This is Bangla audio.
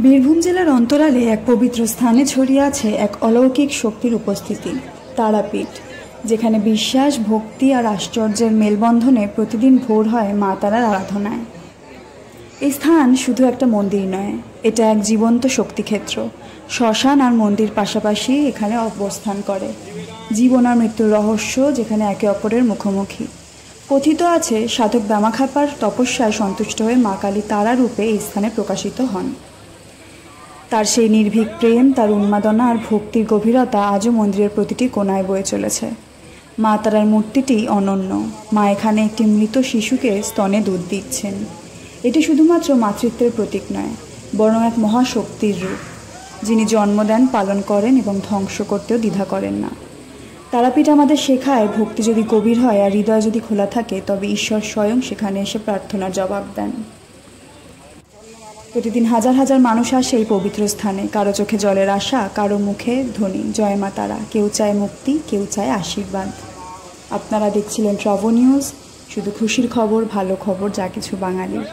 বীরভূম জেলার অন্তরালে এক পবিত্র স্থানে ছড়িয়ে আছে এক অলৌকিক শক্তির উপস্থিতি, তারাপীঠ, যেখানে বিশ্বাস, ভক্তি আর আশ্চর্যের মেলবন্ধনে প্রতিদিন ভোর হয় মা তারার আরাধনায়। এই স্থান শুধু একটা মন্দির নয়, এটা এক জীবন্ত শক্তিক্ষেত্র। শ্মশান আর মন্দির পাশাপাশি এখানে অবস্থান করে, জীবন আর মৃত্যুর রহস্য যেখানে একে অপরের মুখোমুখি। কথিত আছে, সাধক দামাখাপার তপস্যায় সন্তুষ্ট হয়ে মা কালী তারা রূপে এই স্থানে প্রকাশিত হন। তার সেই নির্ভীক প্রেম, তার উন্মাদনা আর ভক্তির গভীরতা আজও মন্দিরের প্রতিটি কোণায় বয়ে চলেছে। মা তারার মূর্তিটি অনন্য। মা এখানে একটি মৃত শিশুকে স্তনে দুধ দিচ্ছেন। এটি শুধুমাত্র মাতৃত্বের প্রতীক নয়, বরং এক মহাশক্তির রূপ, যিনি জন্ম দেন, পালন করেন এবং ধ্বংস করতেও দ্বিধা করেন না। তারাপীঠ আমাদের শেখায়, ভক্তি যদি গভীর হয় আর হৃদয় যদি খোলা থাকে, তবে ঈশ্বর স্বয়ং সেখানে এসে প্রার্থনার জবাব দেন। প্রতিদিন হাজার হাজার মানুষ আসে এই পবিত্র স্থানে। কারো চোখে জলের আশা, কারো মুখে ধ্বনি জয় মা তারা। কেউ চায় মুক্তি, কেউ চায় আশীর্বাদ। আপনারা দেখছিলেন ট্রাভো নিউজ, শুধু খুশির খবর, ভালো খবর, যা কিছু বাঙালির।